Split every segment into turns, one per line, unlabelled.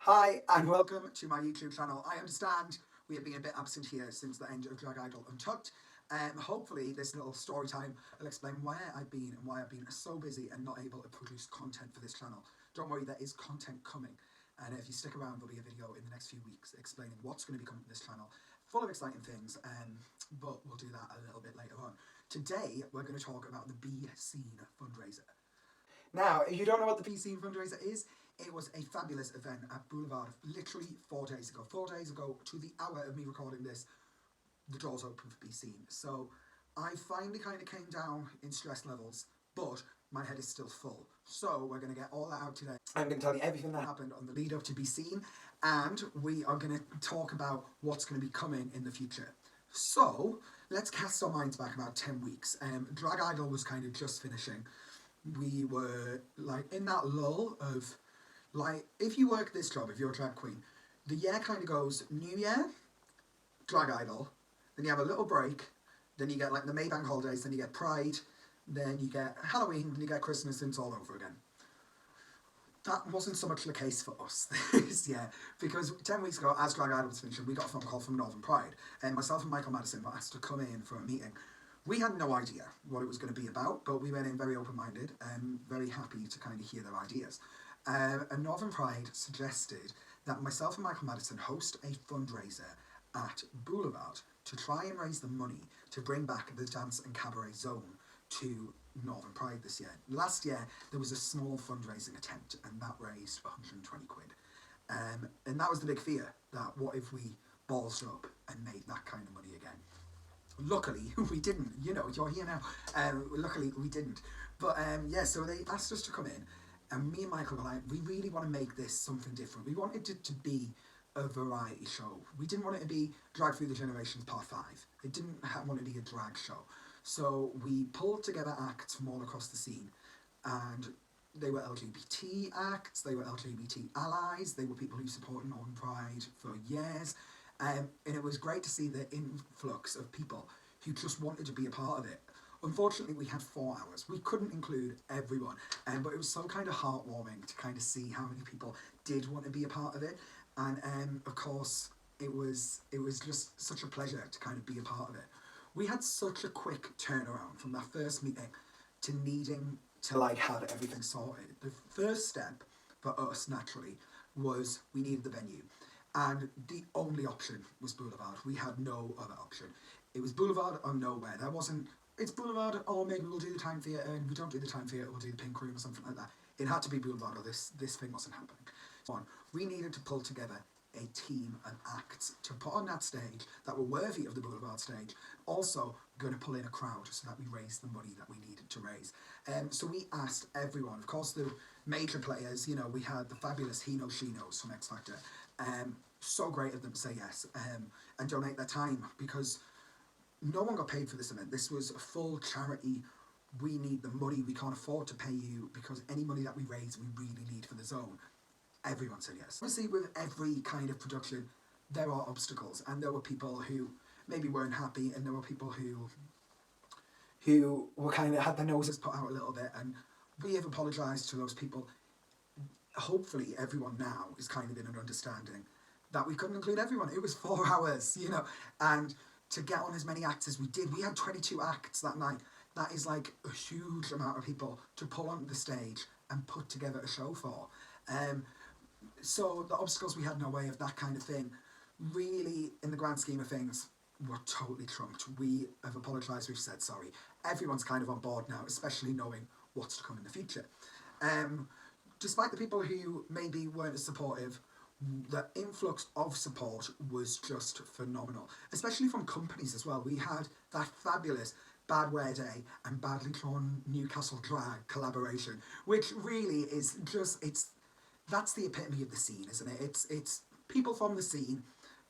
Hi and welcome to my YouTube channel. I understand we have been a bit absent here since the end of Drag Idol Untucked. Hopefully this little story time will explain where I've been and why I've been so busy and not able to produce content for this channel. Don't worry, there is content coming, and if you stick around there'll be a video in the next few weeks explaining what's going to be coming to this channel, full of exciting things, but we'll do that a little bit later on. Today we're going to talk about the BeScenes fundraiser. Now, if you don't know what the BeScenes fundraiser is, it was a fabulous event at Boulevard literally 4 days ago. 4 days ago to the hour of me recording this, the doors open for BeScenes. So I finally kind of came down in stress levels, but my head is still full. So we're going to get all that out today. I'm going to tell you everything that happened on the lead up to BeScenes, and we are going to talk about what's going to be coming in the future. So let's cast our minds back about 10 weeks. Drag Idol was kind of just finishing. We were like in that lull of, like, if you work this job, if you're a drag queen, the year kind of goes New Year, Drag Idol, then you have a little break, then you get like the May Bank holidays, then you get Pride, then you get Halloween, then you get Christmas, and it's all over again. That wasn't so much the case for us this year, because 10 weeks ago, as Drag Idol was finishing, we got a phone call from Northern Pride, and myself and Michael Madison were asked to come in for a meeting. We had no idea what it was going to be about, but we went in very open-minded and very happy to kind of hear their ideas. And Northern Pride suggested that myself and Michael Madison host a fundraiser at Boulevard to try and raise the money to bring back the dance and cabaret zone to Northern Pride this year. Last year there was a small fundraising attempt and that raised 120 quid. And that was the big fear, that what if we ballsed up and made that kind of money again. Luckily we didn't, you know, you're here now. Luckily we didn't. But yeah, so they asked us to come in. And me and Michael were like, we really want to make this something different. We wanted it to be a variety show. We didn't want it to be Drag Through the Generations Part 5. It didn't want to be a drag show. So we pulled together acts from all across the scene. And they were LGBT acts, they were LGBT allies, they were people who supported Northern Pride for years. And it was great to see the influx of people who just wanted to be a part of it. Unfortunately, we had 4 hours. We couldn't include everyone, but it was so kind of heartwarming to kind of see how many people did want to be a part of it. And of course, it was just such a pleasure to kind of be a part of it. We had such a quick turnaround from that first meeting to needing to like have everything sorted. The first step for us, naturally, was we needed the venue. And the only option was Boulevard. We had no other option. It was Boulevard or nowhere. There wasn't, it's Boulevard, or maybe we'll do the Time Theatre, and if we don't do the Time Theatre, we'll do the Pink Room or something like that. It had to be Boulevard or this thing wasn't happening. So we needed to pull together a team and acts to put on that stage that were worthy of the Boulevard stage, also going to pull in a crowd so that we raised the money that we needed to raise. So we asked everyone, of course the major players, you know, we had the fabulous He Knows She Knows from X Factor. So great of them to say yes and donate their time, because no one got paid for this event. This was a full charity. We need the money. We can't afford to pay you, because any money that we raise, we really need for the zone. Everyone said yes. Obviously, with every kind of production, there are obstacles, and there were people who maybe weren't happy, and there were people who were kind of had their noses put out a little bit, and we have apologised to those people. Hopefully, everyone now is kind of in an understanding that we couldn't include everyone. It was 4 hours, you know, and to get on as many acts as we did, we had 22 acts that night. That is like a huge amount of people to pull onto the stage and put together a show for. So the obstacles we had in our way of that kind of thing, really, in the grand scheme of things, were totally trumped. We have apologised, we've said sorry. Everyone's kind of on board now, especially knowing what's to come in the future. Despite the people who maybe weren't as supportive, the influx of support was just phenomenal, especially from companies as well. We had that fabulous Bad Wear Day and Badly Drawn Newcastle Drag collaboration, which really is just, that's the epitome of the scene, isn't it? It's people from the scene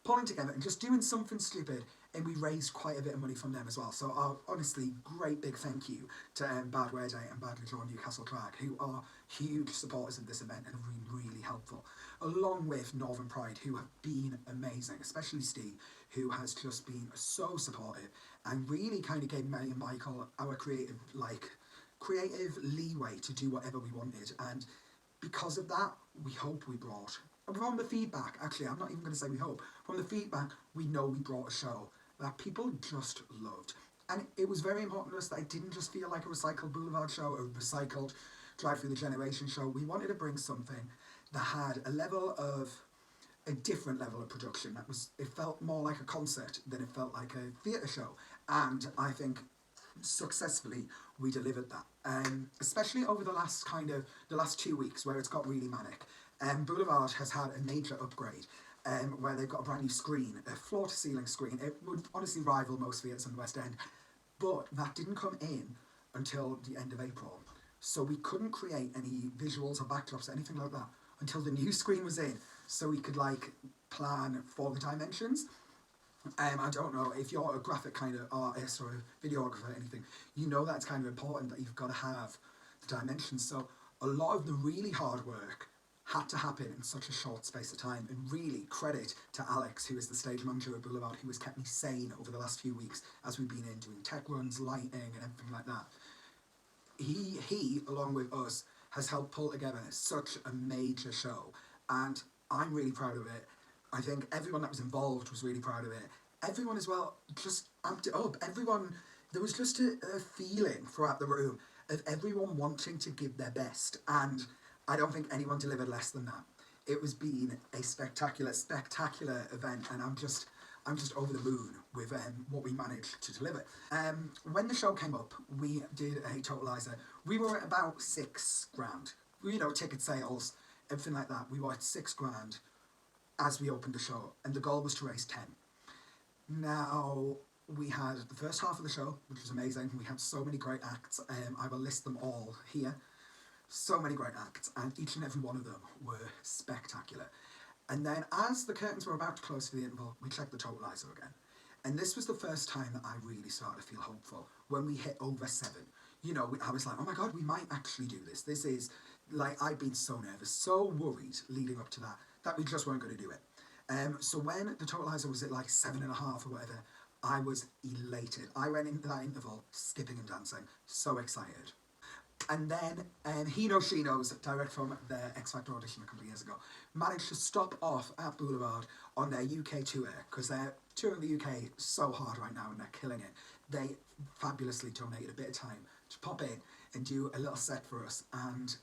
pulling together and just doing something stupid, and we raised quite a bit of money from them as well. So honestly, great big thank you to Bad Wear Day and Badly Drawn Newcastle Drag, who are huge supporters of this event and have been really helpful, along with Northern Pride, who have been amazing, especially Steve, who has just been so supportive and really kind of gave me and Michael our creative leeway to do whatever we wanted. And because of that, we hope we brought from the feedback, actually, I'm not even going to say we hope, from the feedback, we know we brought a show that people just loved. And it was very important to us that it didn't just feel like a recycled Boulevard show, a recycled Drive Through the Generation show. We wanted to bring something that had a different level of production. It felt more like a concert than it felt like a theatre show. And I think successfully we delivered that, especially over the last 2 weeks where it's got really manic. Boulevard has had a major upgrade, where they've got a brand new screen, a floor to ceiling screen. It would honestly rival most theatres in the West End, but that didn't come in until the end of April, so we couldn't create any visuals or backdrops or anything like that until the new screen was in, so we could like plan for the dimensions. I don't know if you're a graphic kind of artist or a videographer or anything, you know that it's kind of important that you've got to have the dimensions. So a lot of the really hard work had to happen in such a short space of time, and really credit to Alex, who is the stage manager at Boulevard, who has kept me sane over the last few weeks as we've been in doing tech runs, lighting and everything like that. He along with us has helped pull together such a major show, and I'm really proud of it. I think everyone that was involved was really proud of it. Everyone as well just amped it up. There was just a feeling throughout the room of everyone wanting to give their best, and I don't think anyone delivered less than that. It was been a spectacular event, and I'm just over the moon with what we managed to deliver. When the show came up, we did a totalizer. We were at about £6,000. Ticket sales, everything like that. We were at £6,000 as we opened the show, and the goal was to raise 10. Now, we had the first half of the show, which was amazing. We had so many great acts. I will list them all here. So many great acts, and each and every one of them were spectacular. And then as the curtains were about to close for the interval, we checked the totalizer again. And this was the first time that I really started to feel hopeful, when we hit over 7. I was like, oh my God, we might actually do this. This is, like, I'd been so nervous, so worried leading up to that we just weren't going to do it. So when the totalizer was at like 7.5 or whatever, I was elated. I went into that interval skipping and dancing, so excited. And then He Knows She Knows, direct from their X Factor audition a couple of years ago, managed to stop off at Boulevard on their UK tour, because they're touring the UK so hard right now and they're killing it. They fabulously donated a bit of time to pop in and do a little set for us, and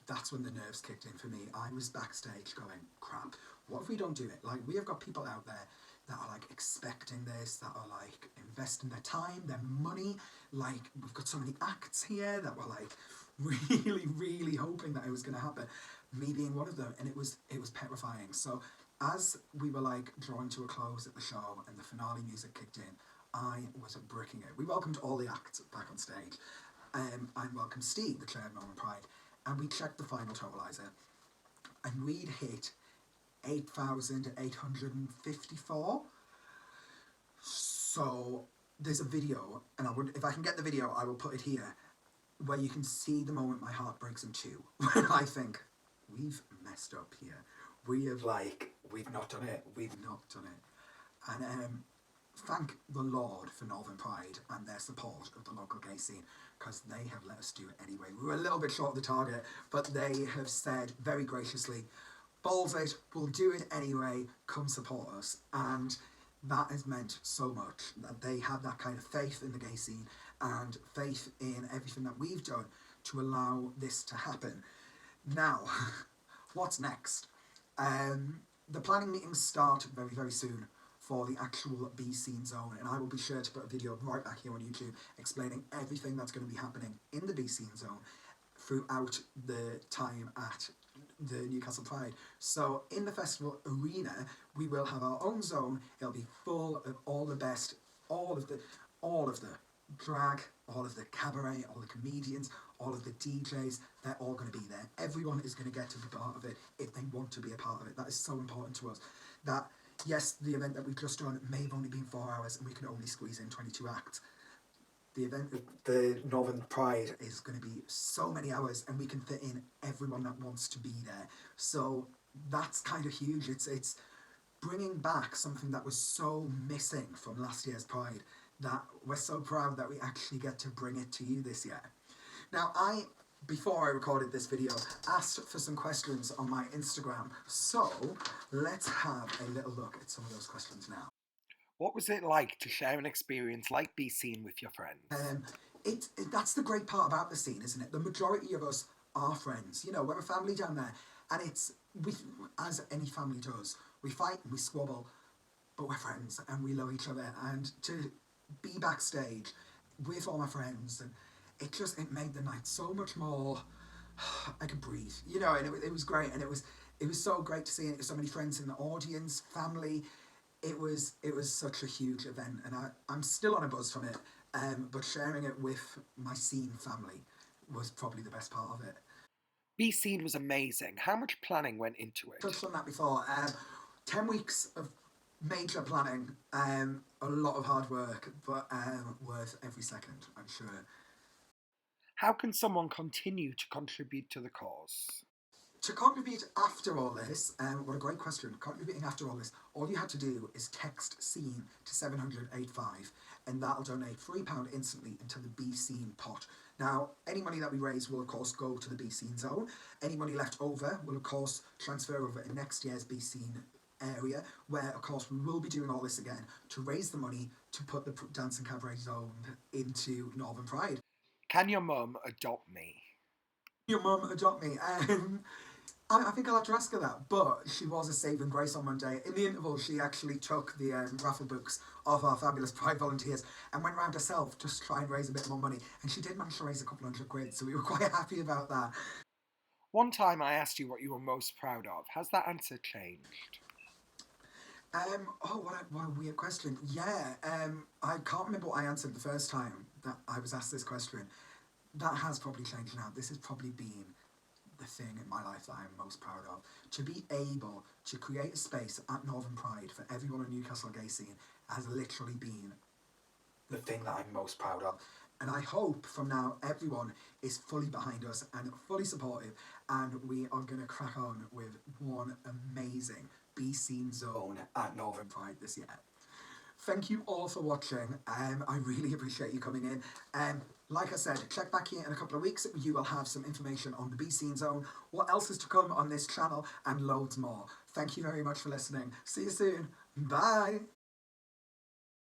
that's when the nerves kicked in for me. I was backstage going, crap, what if we don't do it? Like, we have got people out there that are like expecting this, that are like investing their time, their money. Like, we've got so many acts here that were like really, really hoping that it was going to happen. Me being one of them, and it was petrifying. So as we were like drawing to a close at the show and the finale music kicked in, I was bricking it. We welcomed all the acts back on stage. I welcomed Steve, the chair of Northern Pride, and we checked the final totalizer, and we'd hit 8,854. So there's a video, and if I can get the video, I will put it here, where you can see the moment my heart breaks in two, when I think, we've messed up here. We've not done it. And thank the Lord for Northern Pride and their support of the local gay scene, because they have let us do it anyway. We were a little bit short of the target, but they have said very graciously, balls it, we'll do it anyway, come support us. And that has meant so much, that they have that kind of faith in the gay scene and faith in everything that we've done to allow this to happen. Now, what's next? The planning meetings start very, very soon for the actual BeScenes zone, and I will be sure to put a video right back here on YouTube explaining everything that's going to be happening in the BeScenes zone throughout the time at the Newcastle Pride. So in the festival arena, we will have our own zone. It'll be full of all the best, all of the drag, all of the cabaret, all the comedians, all of the DJs. They're all going to be there. Everyone is going to get to be part of it if they want to be a part of it. That is so important to us. That, yes, the event that we've just done may have only been 4 hours and we can only squeeze in 22 acts. The event, the Northern Pride, is going to be so many hours, and we can fit in everyone that wants to be there. So that's kind of huge. It's bringing back something that was so missing from last year's Pride, that we're so proud that we actually get to bring it to you this year. Now, I, before I recorded this video, asked for some questions on my Instagram. So let's have a little look at some of those questions now.
What was it like to share an experience like Be Seen with your friends?
That's the great part about the scene, isn't it? The majority of us are friends. You know, we're a family down there, and we, as any family does, we fight and we squabble, but we're friends and we love each other. And to be backstage with all my friends, and it made the night so much more. I could breathe, you know, and it was great, and it was so great to see so many friends in the audience, family. It was such a huge event, and I'm still on a buzz from it. But sharing it with my scene family was probably the best part of it.
Be Seen was amazing. How much planning went into it?
Touched on that before. 10 weeks of major planning, a lot of hard work, but worth every second, I'm sure.
How can someone continue to contribute to the cause?
To contribute after all this, what a great question. Contributing after all this, all you had to do is text SCENE to 70085, and that'll donate £3 instantly into the Be Seen pot. Now, any money that we raise will of course go to the Be Seen zone. Any money left over will of course transfer over in next year's Be Seen area, where of course we will be doing all this again to raise the money to put the dance and cabaret zone into Northern Pride.
Can your mum adopt me?
Your mum adopt me? I think I'll have to ask her that, but she was a saving grace on Monday. In the interval, she actually took the raffle books of our fabulous Pride volunteers and went round herself just to try and raise a bit more money. And she did manage to raise a couple £100, so we were quite happy about that.
One time I asked you what you were most proud of. Has that answer changed?
What a weird question. Yeah, I can't remember what I answered the first time that I was asked this question. That has probably changed now. This has probably been the thing in my life that I'm most proud of. To be able to create a space at Northern Pride for everyone in Newcastle gay scene has literally been the thing that I'm most proud of. And I hope from now everyone is fully behind us and fully supportive, and we are going to crack on with one amazing Be Seen zone at Northern Pride this year. Thank you all for watching. I really appreciate you coming in. Like I said, check back here in a couple of weeks. You will have some information on the Be Seen zone, what else is to come on this channel, and loads more. Thank you very much for listening. See you soon. Bye.